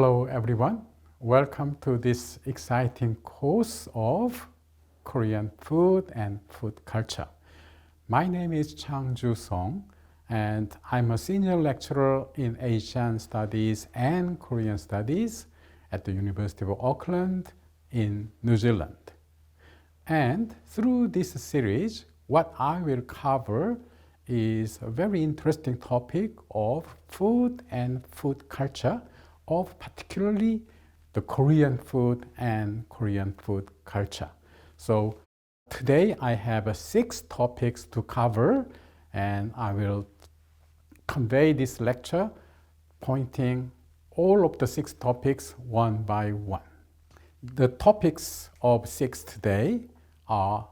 Hello everyone, welcome to this exciting course of Korean food and food culture. My name is Chang-Ju Song and I'm a senior lecturer in Asian Studies and Korean Studies at the University of Auckland in New Zealand. And through this series, what I will cover is a very interesting topic of food and food culture, of particularly the Korean food and Korean food culture. So today I have 6 topics to cover, and I will convey this lecture pointing all of the 6 topics one by one. The topics of 6 today are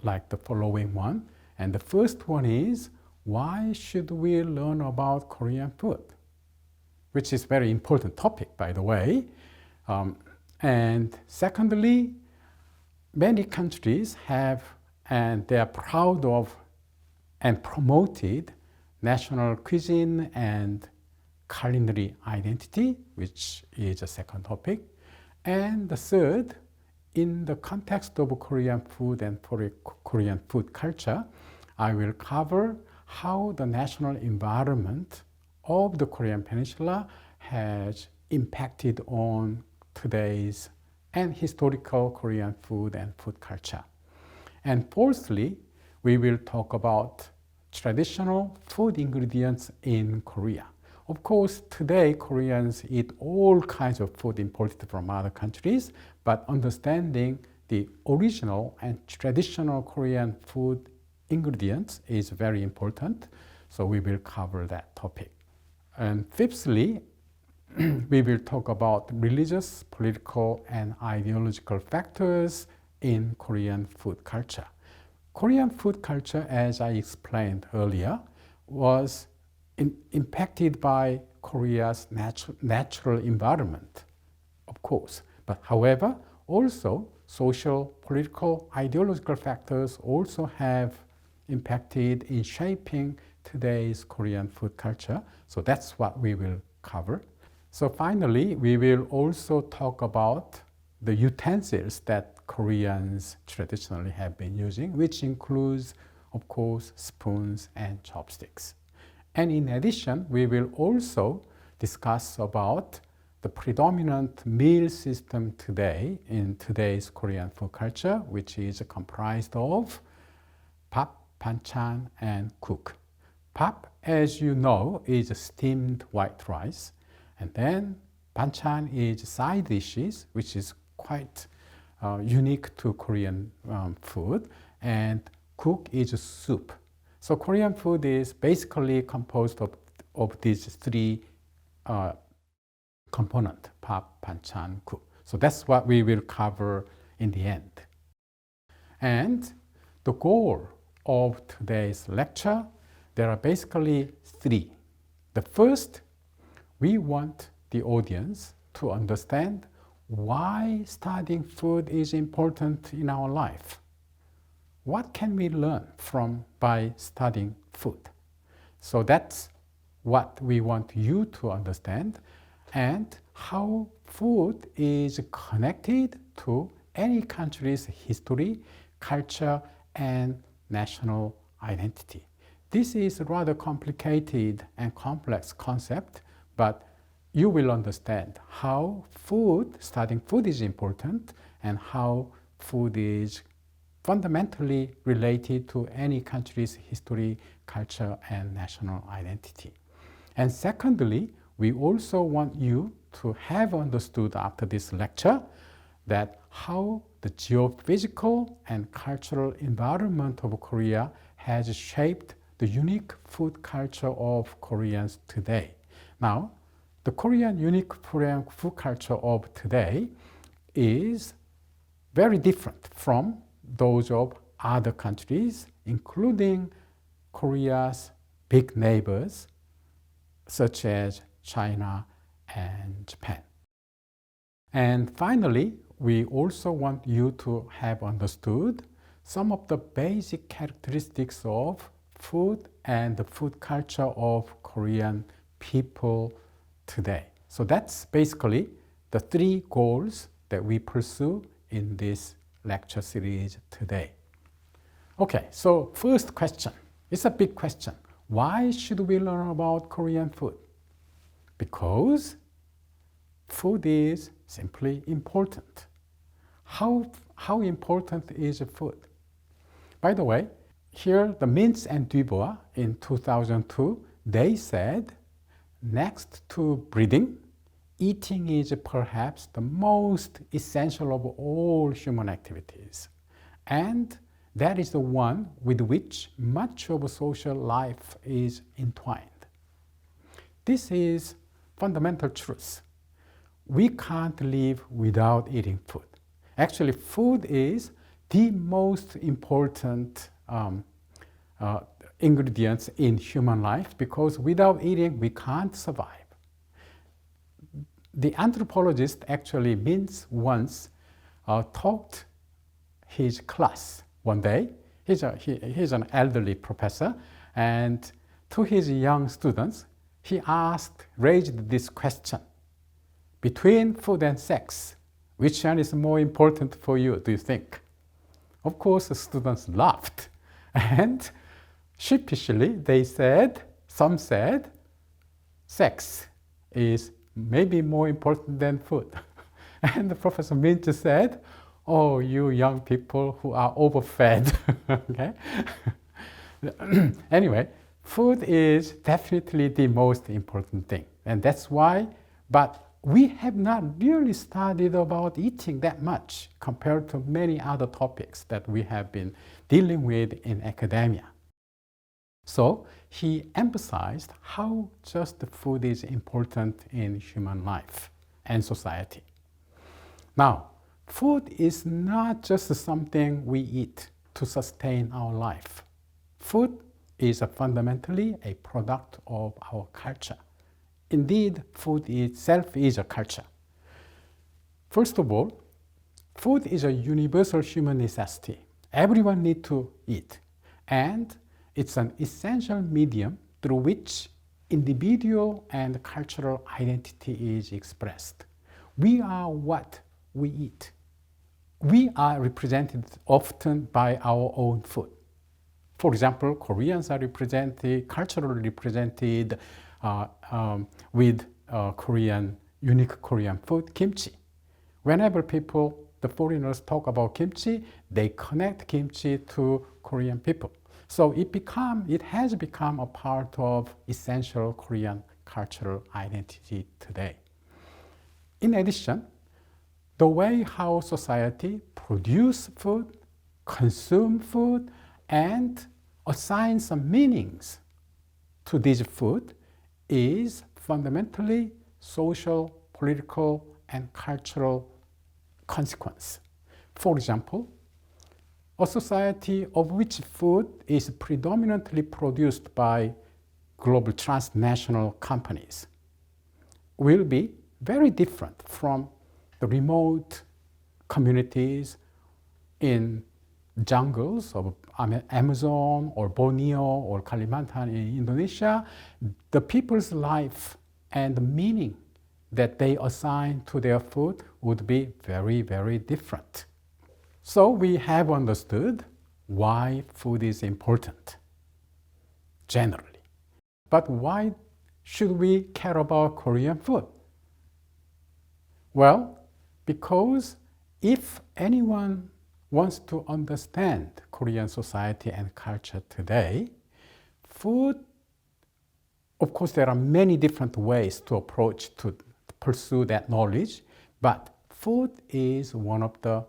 like the following one. And the first one is, why should we learn about Korean food? Which is a very important topic, by the way. And secondly, many countries have, and they are proud of and promoted national cuisine and culinary identity, which is a second topic. And the third, in the context of Korean food and Korean food culture, I will cover how the national environment of the Korean Peninsula has impacted on today's and historical Korean food and food culture. And fourthly, we will talk about traditional food ingredients in Korea. Of course, today Koreans eat all kinds of food imported from other countries, but understanding the original and traditional Korean food ingredients is very important, so we will cover that topic. And fifthly, we will talk about religious, political, and ideological factors in Korean food culture. Korean food culture, as I explained earlier, was impacted by Korea's natural environment, of course. But however, also social, political, ideological factors also have impacted in shaping today's Korean food culture. So that's what we will cover. So finally, we will also talk about the utensils that Koreans traditionally have been using, which includes, of course, spoons and chopsticks. And in addition, we will also discuss about the predominant meal system today in today's Korean food culture, which is comprised of 밥, banchan, and cook. Pap, as you know, is steamed white rice. And then banchan is side dishes, which is quite unique to Korean food. And cook is soup. So Korean food is basically composed of these 3 components, 밥, banchan, cook. So that's what we will cover in the end. And the goal of today's lecture, there are basically 3. The first, we want the audience to understand why studying food is important in our life. What can we learn by studying food? So that's what we want you to understand, and how food is connected to any country's history, culture, and national identity. This is a rather complicated and complex concept, but you will understand how studying food is important, and how food is fundamentally related to any country's history, culture, and national identity. And secondly, we also want you to have understood after this lecture that how the geophysical and cultural environment of Korea has shaped the unique food culture of Koreans today. Now, the unique Korean food culture of today is very different from those of other countries, including Korea's big neighbors, such as China and Japan. And finally, we also want you to have understood some of the basic characteristics of food and the food culture of Korean people today. So that's basically the three goals that we pursue in this lecture series today. Okay, so first question. It's a big question. Why should we learn about Korean food? Because food is simply important. How important is food? By the way, here the Mintz and Dubois in 2002, they said next to breathing, eating is perhaps the most essential of all human activities. And that is the one with which much of social life is entwined. This is fundamental truth. We can't live without eating food. Actually, food is the most important ingredients in human life because without eating, we can't survive. The anthropologist actually Mintz once taught his class one day. He's an elderly professor, and to his young students, he raised this question: between food and sex, which one is more important for you, do you think? Of course, the students laughed, and sheepishly some said, sex is maybe more important than food. And the Professor Mintz said, oh, you young people who are overfed. Okay? Anyway, food is definitely the most important thing. And that's why, but we have not really studied about eating that much compared to many other topics that we have been dealing with in academia. So he emphasized how just the food is important in human life and society. Now, food is not just something we eat to sustain our life. Food is fundamentally a product of our culture. Indeed, food itself is a culture. First of all, food is a universal human necessity. Everyone needs to eat. And it's an essential medium through which individual and cultural identity is expressed. We are what we eat. We are represented often by our own food. For example, Koreans are culturally represented with unique Korean food, kimchi. Whenever the foreigners talk about kimchi, they connect kimchi to Korean people. So it has become a part of essential Korean cultural identity today. In addition, the way how society produce food, consume food, and assign some meanings to this food is fundamentally social, political, and cultural consequence. For example, a society of which food is predominantly produced by global transnational companies will be very different from the remote communities in jungles of Amazon or Borneo or Kalimantan in Indonesia. The people's life and the meaning that they assign to their food would be very, very different. So we have understood why food is important, generally. But why should we care about Korean food? Well, because if anyone wants to understand Korean society and culture today, food, of course, there are many different ways to pursue that knowledge, but food is one of the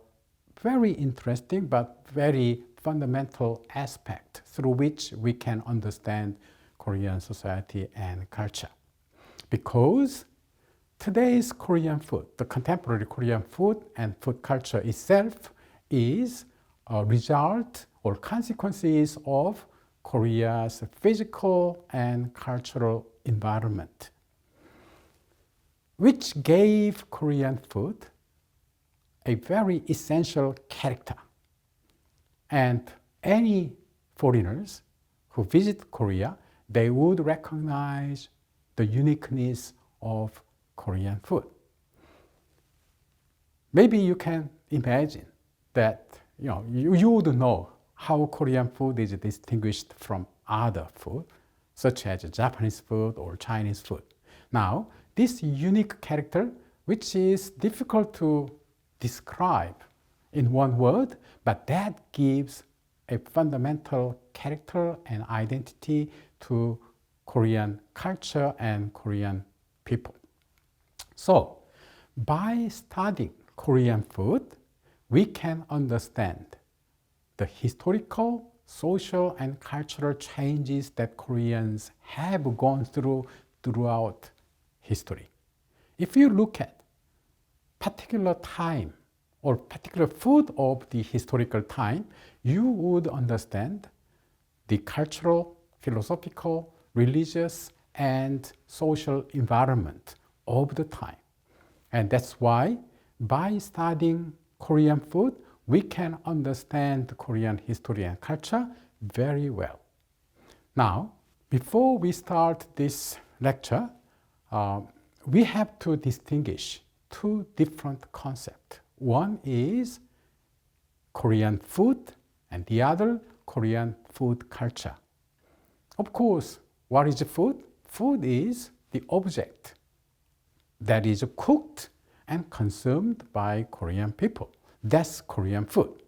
very interesting but very fundamental aspect through which we can understand Korean society and culture. Because today's Korean food, the contemporary Korean food and food culture itself is a result or consequences of Korea's physical and cultural environment, which gave Korean food a very essential character. And any foreigners who visit Korea, they would recognize the uniqueness of Korean food. Maybe you can imagine that you would know how Korean food is distinguished from other food, such as Japanese food or Chinese food. Now, this unique character, which is difficult to describe in one word, but that gives a fundamental character and identity to Korean culture and Korean people. So, by studying Korean food, we can understand the historical, social, and cultural changes that Koreans have gone through throughout history. If you look at particular time or particular food of the historical time, you would understand the cultural, philosophical, religious, and social environment of the time. And that's why by studying Korean food, we can understand Korean history and culture very well. Now, before we start this lecture, we have to distinguish two different concepts. One is Korean food and the other Korean food culture. Of course, what is food? Food is the object that is cooked and consumed by Korean people. That's Korean food.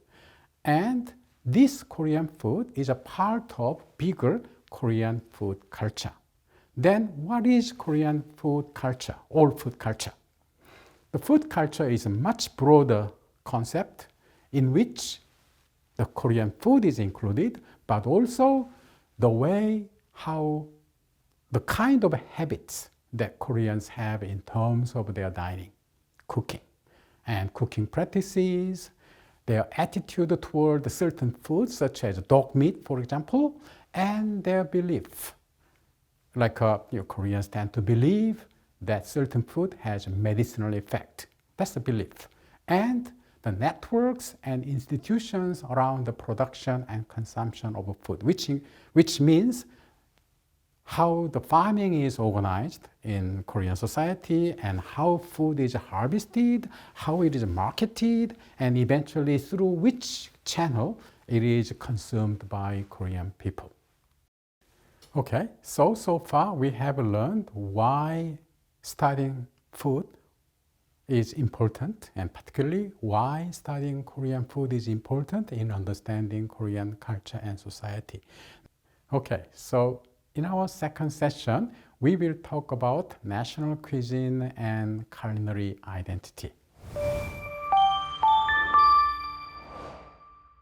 And this Korean food is a part of bigger Korean food culture. Then what is Korean food culture or food culture? The food culture is a much broader concept in which the Korean food is included, but also the way how the kind of habits that Koreans have in terms of their dining, cooking, and cooking practices, their attitude toward certain foods such as dog meat, for example, and their belief. Like Koreans tend to believe that certain food has medicinal effect. That's the belief. And the networks and institutions around the production and consumption of food, which means how the farming is organized in Korean society and how food is harvested, how it is marketed, and eventually through which channel it is consumed by Korean people. Okay, so far we have learned why studying food is important, and particularly why studying Korean food is important in understanding Korean culture and society. Okay, so in our second session, we will talk about national cuisine and culinary identity.